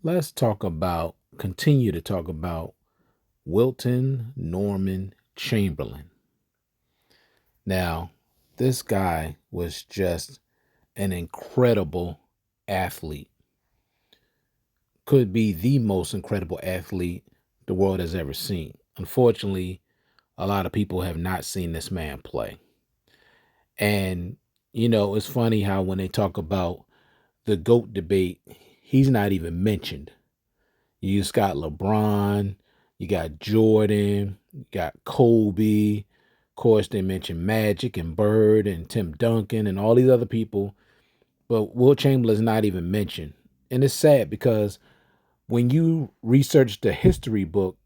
Let's continue to talk about Wilton Norman Chamberlain. Now, this guy was just an incredible athlete. Could be the most incredible athlete the world has ever seen. Unfortunately, a lot of people have not seen this man play. And, it's funny how when they talk about the GOAT debate, he's not even mentioned. You just got LeBron, you got Jordan, you got Kobe. Of course, they mentioned Magic and Bird and Tim Duncan and all these other people, but Will Chamberlain's not even mentioned. And it's sad because when you research the history book,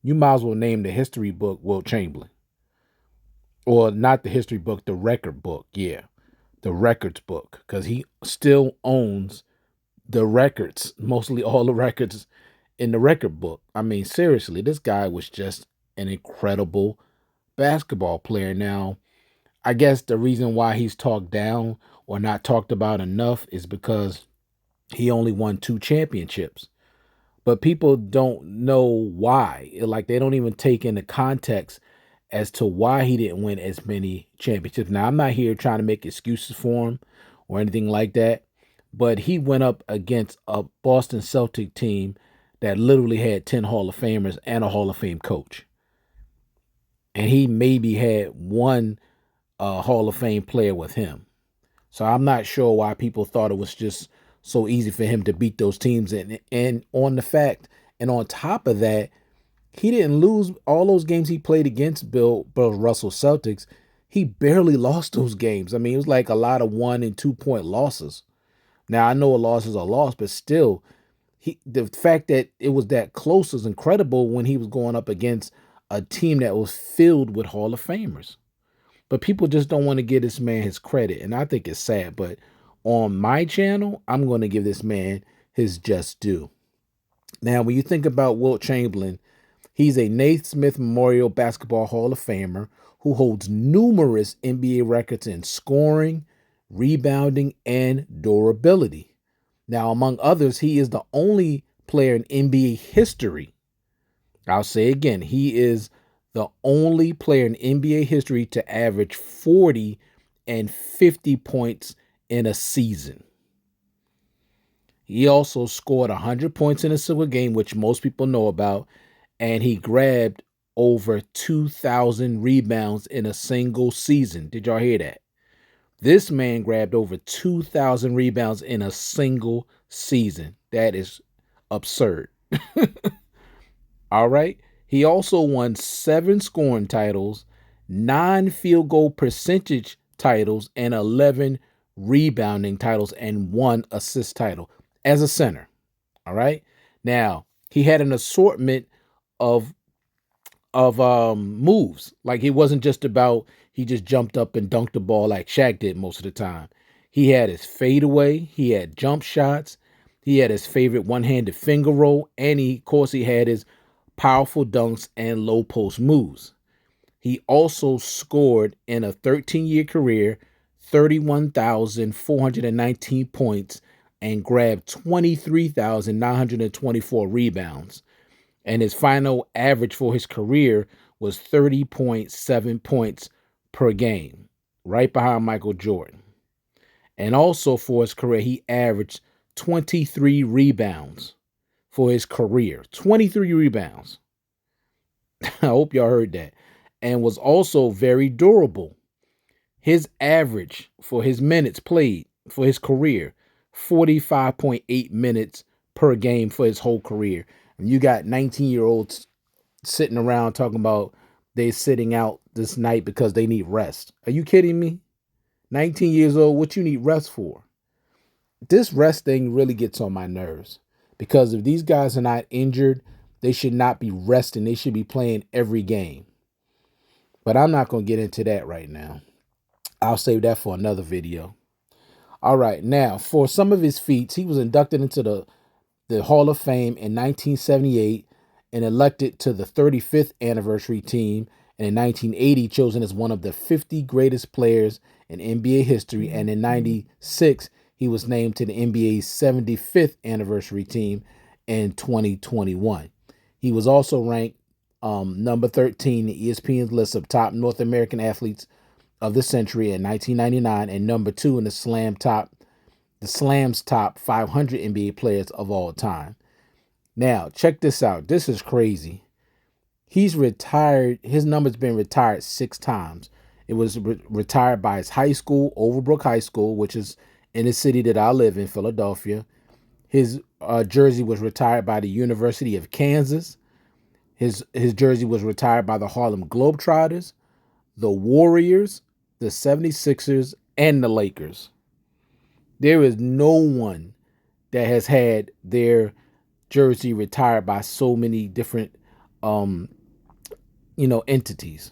you might as well name the history book Will Chamberlain. Or not the history book, the record book. Yeah, the records book, because he still owns the records, mostly all the records in the record book. I mean, seriously, this guy was just an incredible basketball player. Now, I guess the reason why he's talked down or not talked about enough is because he only won 2 championships. But people don't know why. Like, they don't even take into context as to why he didn't win as many championships. Now, I'm not here trying to make excuses for him or anything like that, but he went up against a Boston Celtic team that literally had 10 Hall of Famers and a Hall of Fame coach. And he maybe had one Hall of Fame player with him. So I'm not sure why people thought it was just so easy for him to beat those teams. And on the fact, and on top of that, he didn't lose all those games he played against Bill Russell Celtics. He barely lost those games. I mean, it was like a lot of 1 and 2 point losses. Now I know a loss is a loss, but still, the fact that it was that close is incredible when he was going up against a team that was filled with Hall of Famers. But people just don't want to give this man his credit, and I think it's sad. But on my channel, I'm going to give this man his just due. Now, when you think about Wilt Chamberlain, he's a Naismith Memorial Basketball Hall of Famer who holds numerous NBA records in scoring, rebounding, and durability. Now, among others, he is the only player in NBA history. I'll say again, he is the only player in NBA history to average 40 and 50 points in a season. He also scored 100 points in a single game, which most people know about, and he grabbed over 2,000 rebounds in a single season. Did y'all hear that? This man grabbed over 2,000 rebounds in a single season. That is absurd. All right. He also won 7 scoring titles, 9 field goal percentage titles, and 11 rebounding titles, and 1 assist title as a center. All right. Now, he had an assortment of moves. Like, it wasn't just about he just jumped up and dunked the ball like Shaq did most of the time. He had his fadeaway, he had jump shots, he had his favorite one-handed finger roll, and of course he had his powerful dunks and low post moves. He also scored in a 13-year career 31,419 points and grabbed 23,924 rebounds. And his final average for his career was 30.7 points per game, right behind Michael Jordan. And also for his career, he averaged 23 rebounds for his career. 23 rebounds. I hope y'all heard that. And was also very durable. His average for his minutes played for his career, 45.8 minutes per game for his whole career. And you got 19-year-olds sitting around talking about they sitting out this night because they need rest. Are you kidding me? 19 years old, what you need rest for? This rest thing really gets on my nerves, because if these guys are not injured, they should not be resting. They should be playing every game. But I'm not going to get into that right now. I'll save that for another video. All right, now for some of his feats, he was inducted into the Hall of Fame in 1978 and elected to the 35th anniversary team, and in 1980 chosen as one of the 50 greatest players in NBA history, and in 96 he was named to the NBA's 75th anniversary team, in 2021. He was also ranked number 13 in ESPN's list of top North American athletes of the century in 1999, and number 2 in the Slam's top 500 NBA players of all time. Now, check this out. This is crazy. He's retired. His number's been retired 6 times. It was retired by his high school, Overbrook High School, which is in the city that I live in, Philadelphia. His jersey was retired by the University of Kansas. His jersey was retired by the Harlem Globetrotters, the Warriors, the 76ers, and the Lakers. There is no one that has had their jersey retired by so many different entities.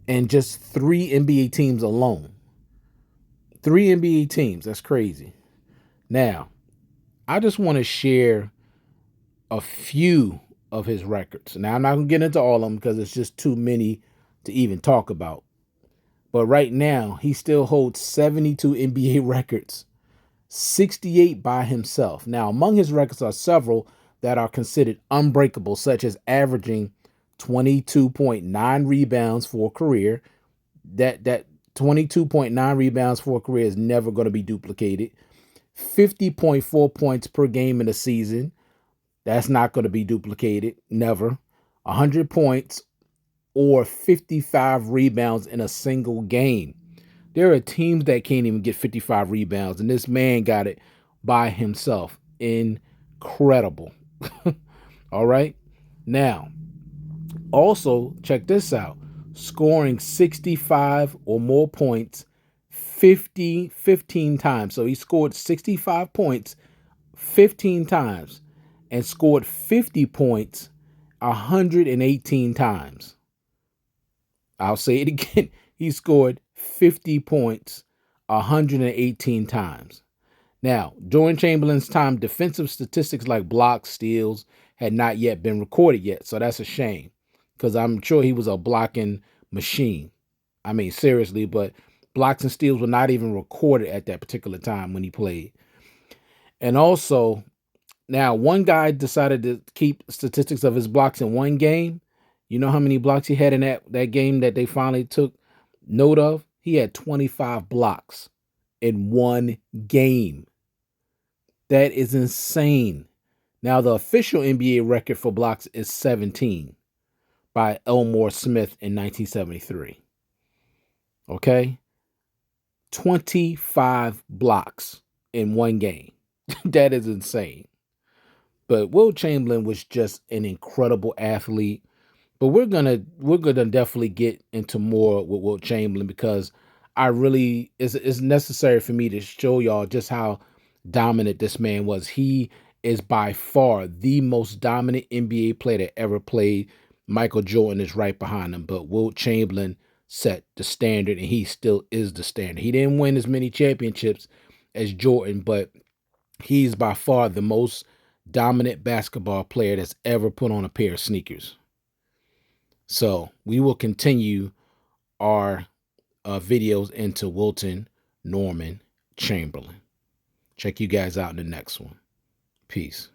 And just 3 NBA teams alone. 3 NBA teams. That's crazy. Now, I just want to share a few of his records. Now, I'm not going to get into all of them because it's just too many to even talk about. But right now, he still holds 72 NBA records, 68 by himself. Now, among his records are several that are considered unbreakable, such as averaging 22.9 rebounds for a career. That 22.9 rebounds for a career is never going to be duplicated. 50.4 points per game in a season. That's not going to be duplicated. Never. 100 points or 55 rebounds in a single game. There are teams that can't even get 55 rebounds, and this man got it by himself. Incredible. All right. Now, also, check this out. Scoring 65 or more points 15 times. So he scored 65 points 15 times and scored 50 points 118 times. I'll say it again. He scored 50 points 118 times. Now, during Chamberlain's time, defensive statistics like blocks, steals had not yet been recorded yet. So that's a shame because I'm sure he was a blocking machine. I mean, seriously, but blocks and steals were not even recorded at that particular time when he played. And also, now one guy decided to keep statistics of his blocks in one game. You know how many blocks he had in that game that they finally took note of? He had 25 blocks in one game. That is insane. Now, the official NBA record for blocks is 17 by Elmore Smith in 1973. Okay? 25 blocks in one game. That is insane. But Wilt Chamberlain was just an incredible athlete. But we're gonna definitely get into more with Wilt Chamberlain because it's necessary for me to show y'all just how dominant this man was. He is by far the most dominant NBA player that ever played. Michael Jordan is right behind him, but Wilt Chamberlain set the standard, and he still is the standard. He didn't win as many championships as Jordan, but he's by far the most dominant basketball player that's ever put on a pair of sneakers. So we will continue our videos into Wilton, Norman, Chamberlain. Check you guys out in the next one. Peace.